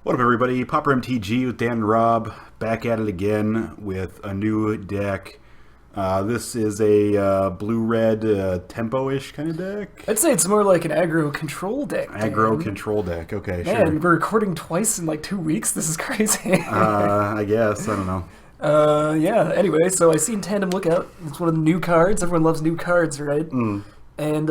What up, everybody? Pauper MTG with Dan and Rob, back at it again with a new deck. This is a blue-red tempo-ish kind of deck. I'd say it's more like an aggro control deck. Aggro control deck, okay, Man, sure. we're recording twice in like 2 weeks. This is crazy. I guess, I don't know. Yeah, anyway, so I seen Tandem Lookout. It's one of the new cards. Everyone loves new cards, right? And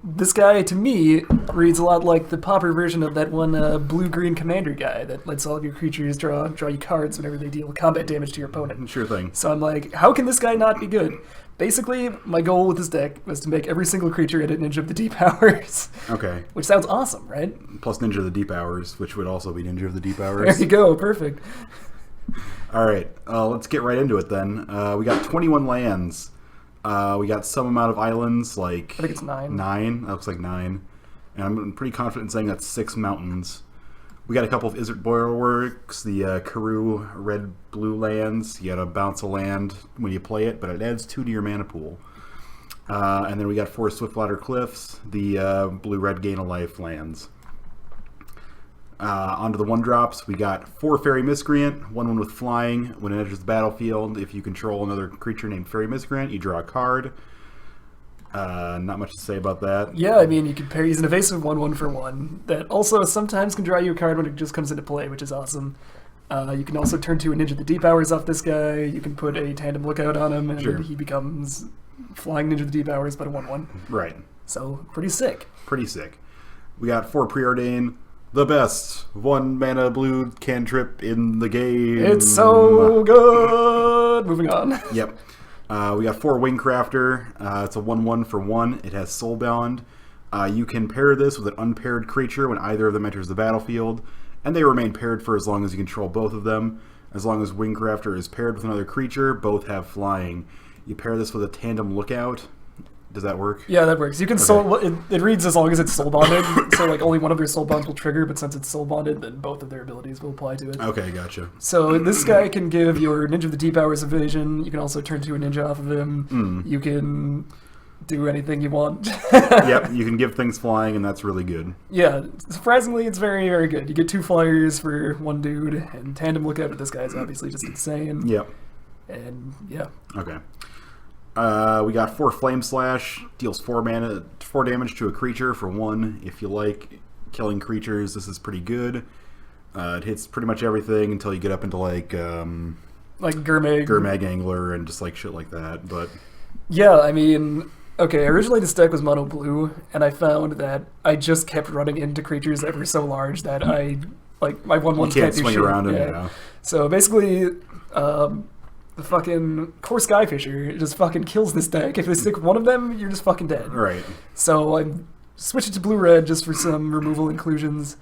this guy, to me, reads a lot like the Pauper version of that one blue-green commander guy that lets all of your creatures draw you cards whenever they deal combat damage to your opponent. Sure thing. So I'm like, how can this guy not be good? Basically, my goal with this deck was to make every single creature at a Ninja of the Deep Hours. Okay. Which sounds awesome, right? Plus Ninja of the Deep Hours, which would also be Ninja of the Deep Hours. There you go, perfect. All right, let's get right into it then. We got 21 lands. We got some amount of islands, like... I think it's 9. 9? That looks like 9. And I'm pretty confident in saying that's 6 mountains. We got a couple of Izzet Boilerworks, the Karoo red-blue lands. You gotta bounce a land when you play it, but it adds 2 to your mana pool. And then we got 4 Swiftwater Cliffs, the blue-red gain a life lands. Onto the 1-drops, we got 4 Faerie Miscreant, 1/1 with flying. When it enters the battlefield, if you control another creature named Faerie Miscreant, you draw a card. Not much to say about that. Yeah, I mean, you could pair. He's an evasive 1/1 for 1 that also sometimes can draw you a card when it just comes into play, which is awesome. You can also turn to a Ninja of the Deep Hours off this guy. You can put a Tandem Lookout on him, and he becomes Flying Ninja of the Deep Hours, but a 1/1. Right. So, pretty sick. Pretty sick. We got 4 Preordain. The best 1-mana blue cantrip in the game. It's so good! Moving on. Yep. We got 4 Wingcrafter. It's a 1/1 for 1. It has Soulbound. You can pair this with an unpaired creature when either of them enters the battlefield, and they remain paired for as long as you control both of them. As long as Wingcrafter is paired with another creature, both have flying. You pair this with a Tandem Lookout. Does that work? Yeah, that works. You can it reads as long as it's soul bonded, so like only one of their soul bonds will trigger, but since it's soul bonded, then both of their abilities will apply to it. Okay, gotcha. So this guy can give your Ninja of the Deep Hours evasion. You can also turn to a ninja off of him. You can do anything you want. Yep, you can give things flying, and that's really good. Yeah, surprisingly, it's very, very good. You get 2 flyers for 1 dude, and Tandem Lookout with this guy is obviously just insane. Yep. And yeah. Okay. We got 4 Flame Slash, deals 4 damage to a creature for 1. If you like killing creatures, this is pretty good. It hits pretty much everything until you get up into like Gurmag Angler and just like shit like that. But yeah, I mean, okay, originally this deck was mono blue, and I found that I just kept running into creatures that were so large that my 1/1s can't do swing shit. around them. Yeah. So basically, the fucking Core Skyfisher just fucking kills this deck. If they stick one of them, you're just fucking dead. Right. So I'm switching to blue-red just for some removal inclusions,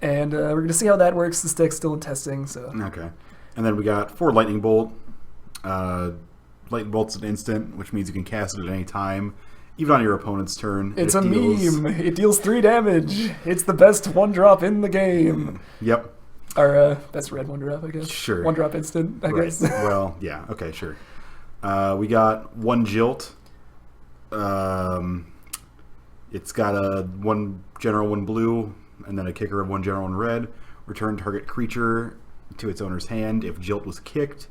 and we're going to see how that works. This deck's still in testing, so... Okay. And then we got 4 Lightning Bolt. Lightning Bolt's an instant, which means you can cast it at any time, even on your opponent's turn. It's a meme. It deals 3 damage. It's the best 1-drop in the game. Yep. Our best red 1-drop, I guess. Sure. 1-drop instant, I guess. Well, yeah. Okay, sure. We got 1 Jilt. It's got a 1 general, 1 blue, and then a kicker of 1 general, 1 red. Return target creature to its owner's hand. If Jilt was kicked,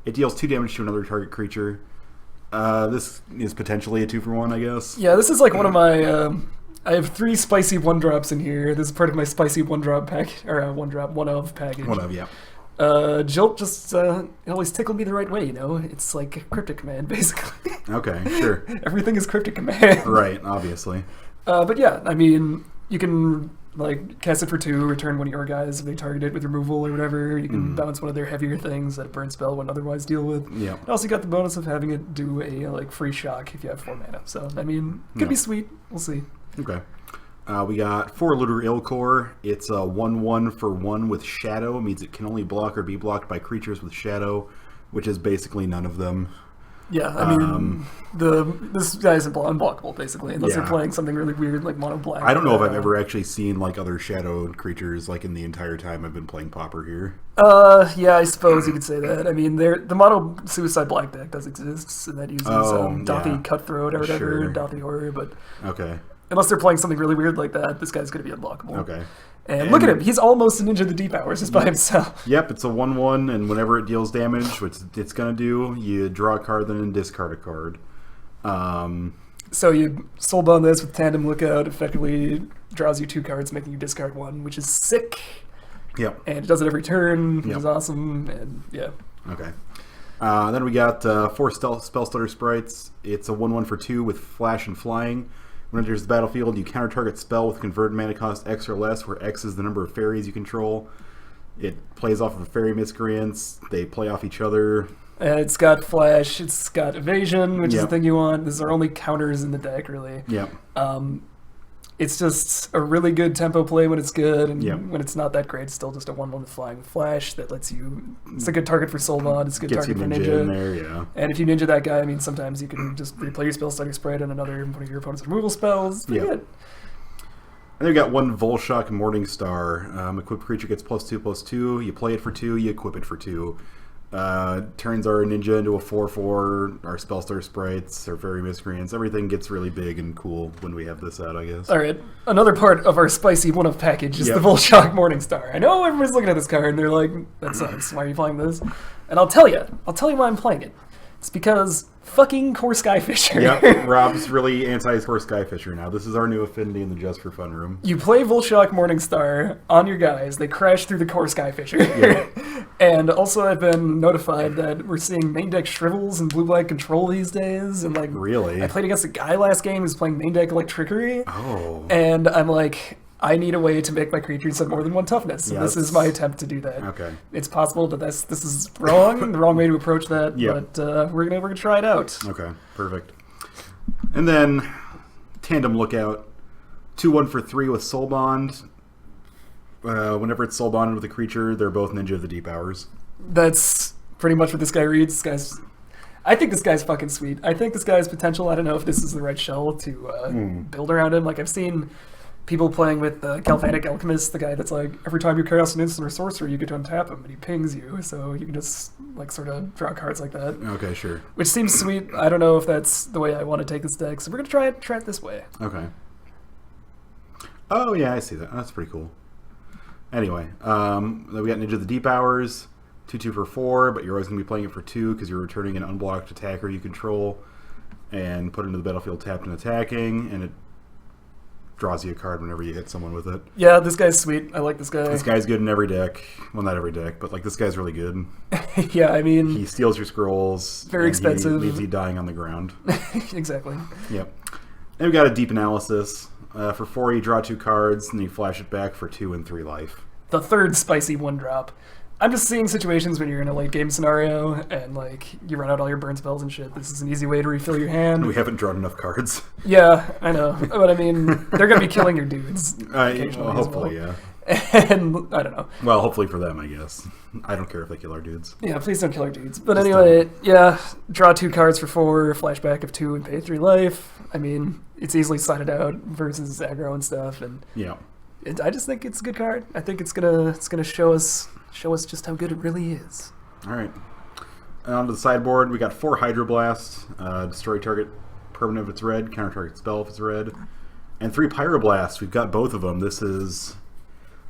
it deals 2 damage to another target creature. This is potentially a 2-for-1, I guess. Yeah, this is like one of my... I have 3 spicy 1-drops in here. This is part of my spicy 1-drop pack, or 1-drop, 1-of package. 1-of, yeah. Jilt just always tickled me the right way, you know? It's like Cryptic Command, basically. Okay, sure. Everything is Cryptic Command. Right, obviously. But yeah, I mean, you can like cast it for 2, return one of your guys if they target it with removal or whatever. You can bounce one of their heavier things that a burn spell wouldn't otherwise deal with. Yeah. And also you got the bonus of having it do a like free shock if you have 4 mana. So, I mean, could be sweet. We'll see. Okay. We got 4 Looter il-Kor. It's a 1/1 for 1 with Shadow. It means it can only block or be blocked by creatures with Shadow, which is basically none of them. Yeah, I mean, this guy is unblockable, basically, unless you're playing something really weird like mono black. I don't know if I've ever actually seen like other Shadow creatures like in the entire time I've been playing Pauper here. Yeah, I suppose you could say that. I mean, the mono Suicide Black deck does exist, and that uses Dothy Cutthroat or whatever, Dothy Horror, but... Okay. Unless they're playing something really weird like that, this guy's going to be unblockable. Okay. And look at him. He's almost a Ninja of the Deep Hours just by himself. Yep, it's a 1/1, and whenever it deals damage, which it's going to do, you draw a card, then discard a card. So you soulbound this with Tandem Lookout, effectively draws you 2 cards, making you discard 1, which is sick. Yep. And it does it every turn, which is awesome, and yeah. Okay. Then we got 4 Spellstutter Sprites. It's a 1/1 for 2 with Flash and Flying. When it enters the battlefield, you counter target spell with convert mana cost X or less, where X is the number of fairies you control. It plays off of Faerie Miscreants. They play off each other. It's got Flash, it's got Evasion, which is the thing you want. These are only counters in the deck, really. Yep. It's just a really good tempo play when it's good, and when it's not that great, it's still just a 1/1 with Flying with Flash that lets you... It's a good target for Soulbond, it's a good target for Ninja. In there, yeah. And if you Ninja that guy, I mean, sometimes you can just replay your Spellstutter Sprite on another one of your opponent's removal spells. It's pretty good. And then we got 1 Vulshok Morningstar. Equipped creature gets +2/+2. You play it for 2, you equip it for 2. Turns our Ninja into a 4/4, our Spellstutter Sprites, our Faerie Miscreants, everything gets really big and cool when we have this out, I guess. Alright, another part of our spicy one-of package is the Vulshok Morningstar. I know everybody's looking at this card and they're like, that sucks, why are you playing this? And I'll tell you why I'm playing it. It's because fucking Core Skyfisher. Yep, Rob's really anti-Core Skyfisher now. This is our new affinity in the Just for Fun room. You play Vulshok Morningstar on your guys, they crash through the Core Skyfisher. And also I've been notified that we're seeing main deck Shrivels and blue-black control these days. And like, really? I played against a guy last game who's playing main deck Electrickery. Oh. And I'm like, I need a way to make my creatures have more than 1 toughness. And this is my attempt to do that. Okay. It's possible that this is wrong, the wrong way to approach that, but we're gonna try it out. Okay, perfect. And then Tandem Lookout, 2/1 for 3 with Soulbond. Whenever it's soul bonded with a creature, they're both Ninja of the Deep Hours. That's pretty much what this guy reads. I think this guy's fucking sweet. I think this guy has potential. I don't know if this is the right shell to build around him. Like, I've seen people playing with Galvanic Alchemist, the guy that's like, every time you cast an instant or sorcery, you get to untap him, and he pings you, so you can just, like, sort of draw cards like that. Okay, sure. Which seems sweet. I don't know if that's the way I want to take this deck, so we're going to try it this way. Okay. Oh, yeah, I see that. That's pretty cool. Anyway, then we got Ninja of the Deep Hours, 2/2 for 4, but you're always going to be playing it for 2 because you're returning an unblocked attacker you control and put it into the battlefield tapped and attacking, and it draws you a card whenever you hit someone with it. Yeah, this guy's sweet. I like this guy. This guy's good in every deck. Well, not every deck, but like this guy's really good. Yeah, I mean... He steals your scrolls. Very expensive. He leaves you dying on the ground. Exactly. Yep. Then we got a Deep Analysis. For 4, you draw 2 cards, and you flash it back for 2 and 3 life. The third spicy 1-drop. I'm just seeing situations when you're in a late game scenario and like you run out all your burn spells and shit. This is an easy way to refill your hand. We haven't drawn enough cards. Yeah, I know. But I mean, they're going to be killing your dudes. Hopefully, yeah. And I don't know. Well, hopefully for them, I guess. I don't care if they kill our dudes. Yeah, please don't kill our dudes. But anyway, yeah, draw 2 cards for 4, flashback of 2, and pay 3 life. I mean, it's easily sided out versus aggro and stuff. And yeah. I just think it's a good card. I think it's gonna show us just how good it really is. All right. And onto the sideboard, we got 4 Hydroblast, destroy target permanent if it's red, counter target spell if it's red, and 3 Pyroblast. We've got both of them. This is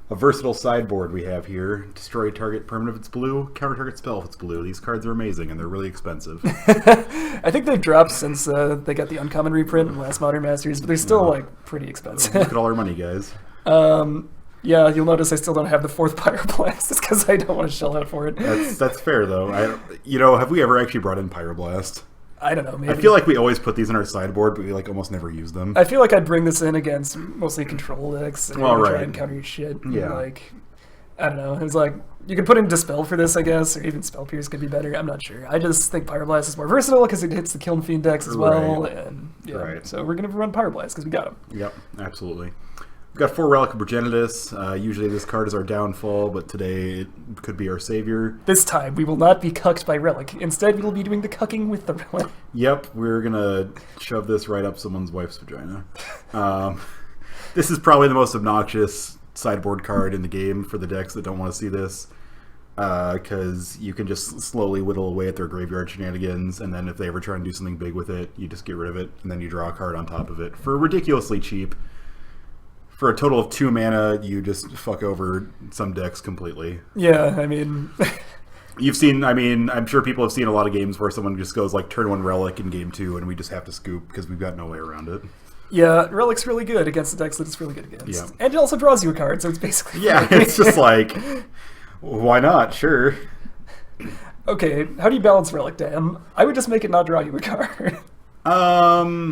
a versatile sideboard we have here. Destroy target permanent if it's blue, counter target spell if it's blue. These cards are amazing and they're really expensive. I think they've dropped since they got the uncommon reprint in last Modern Masters, but they're still like pretty expensive. Look at all our money, guys. Yeah, you'll notice I still don't have the 4th Pyroblast. It's because I don't want to shell out for it. That's fair, though. Have we ever actually brought in Pyroblast? I don't know, maybe. I feel like we always put these in our sideboard, but we like almost never use them. I feel like I'd bring this in against mostly control decks and try and counter your shit. Yeah. Like, I don't know. It was like, you could put in Dispel for this, I guess, or even Spell Pierce could be better. I'm not sure. I just think Pyroblast is more versatile because it hits the Kiln Fiend decks as well. Right. And yeah, so we're going to run Pyroblast because we got him. Yep, absolutely. We've got 4 Relic of Progenitus. Usually this card is our downfall, but today it could be our savior. This time, we will not be cucked by Relic. Instead, we will be doing the cucking with the Relic. Yep, we're going to shove this right up someone's wife's vagina. This is probably the most obnoxious sideboard card in the game for the decks that don't want to see this, because you can just slowly whittle away at their graveyard shenanigans, and then if they ever try and do something big with it, you just get rid of it, and then you draw a card on top of it for ridiculously cheap. For a total of 2 mana, you just fuck over some decks completely. Yeah, I mean... You've seen, I mean, I'm sure people have seen a lot of games where someone just goes like turn 1 Relic in game 2 and we just have to scoop because we've got no way around it. Yeah, Relic's really good against the decks that it's really good against. Yeah. And it also draws you a card, so it's basically... Yeah, it's just like, why not? Sure. Okay, how do you balance Relic, Dan? I would just make it not draw you a card. I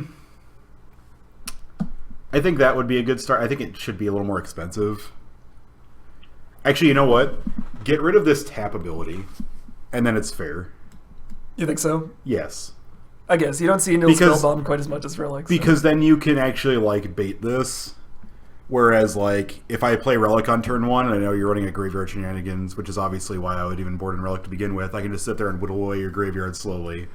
think that would be a good start. I think it should be a little more expensive. Actually, you know what? Get rid of this tap ability, and then it's fair. You think so? Yes. I guess. You don't see Nil Spellbound quite as much as Relic. So. Because then you can actually, like, bait this. Whereas, like, if I play Relic on turn 1, and I know you're running a Graveyard Shenanigans, which is obviously why I would even board in Relic to begin with, I can just sit there and whittle away your graveyard slowly.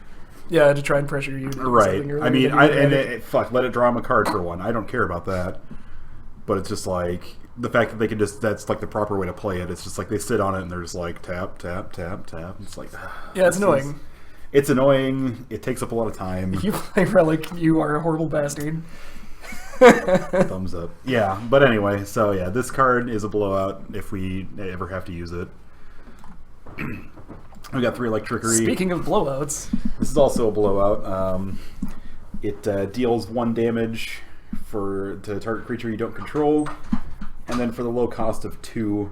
Yeah, to try and pressure you. Right. I mean, fuck, let it draw him a card for one. I don't care about that. But it's just like... The fact that they can just, that's like the proper way to play it. It's just like they sit on it and they're just like tap, tap, tap, tap. It's like, yeah, it's annoying. It's annoying. It takes up a lot of time. If you play Relic, you are a horrible bastard. Thumbs up. Yeah, but anyway, so yeah, this card is a blowout if we ever have to use it. We got 3 Electrickery. Speaking of blowouts. This is also a blowout. It deals 1 damage to target creature you don't control. And then for the low cost of 2,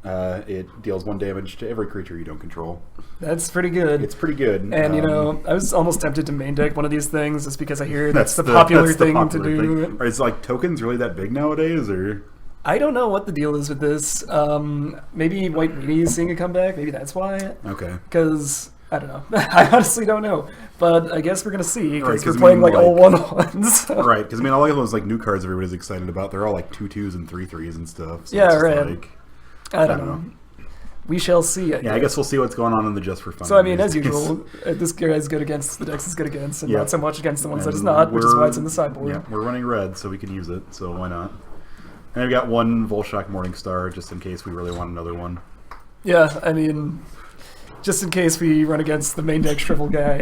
it deals 1 damage to every creature you don't control. That's pretty good. It's pretty good. And, you know, I was almost tempted to main deck one of these things just because I hear that's the popular thing to do. Is, like, tokens really that big nowadays, or...? I don't know what the deal is with this. Maybe White Meanie is seeing a comeback. Maybe that's why. Okay. Because... I don't know. I honestly don't know. But I guess we're going to see, because we're I playing mean, like all 1/1s. So. Right, because I mean, all of those like new cards everybody's excited about, they're all like 2/2s and 3/3s and stuff. So yeah, right. Like, I don't know. We shall see, I guess we'll see what's going on in the Just for Fun. So, I mean, as usual, this guy is good against the decks is good against, and not so much against the ones that it's not, which is why it's in the sideboard. Yeah, we're running red, so we can use it, so why not? And I've got 1 Vulshok Morningstar, just in case we really want another one. Yeah, I mean... Just in case we run against the main deck Shrivel guy,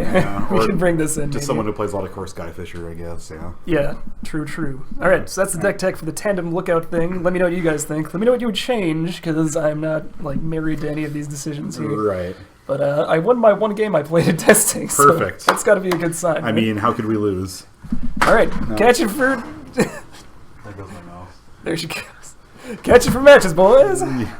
we can bring this in. Just someone who plays a lot of Core Skyfisher, I guess, yeah. Yeah, true. Alright, so that's the deck tech for the Tandem Lookout thing. Let me know what you guys think. Let me know what you would change, because I'm not like married to any of these decisions here. Right. But I won my 1 game I played in testing, Perfect. So that's got to be a good sign. I mean, how could we lose? Alright, catch it for... There goes my mouse. There she goes. Catch it for matches, boys! Yeah.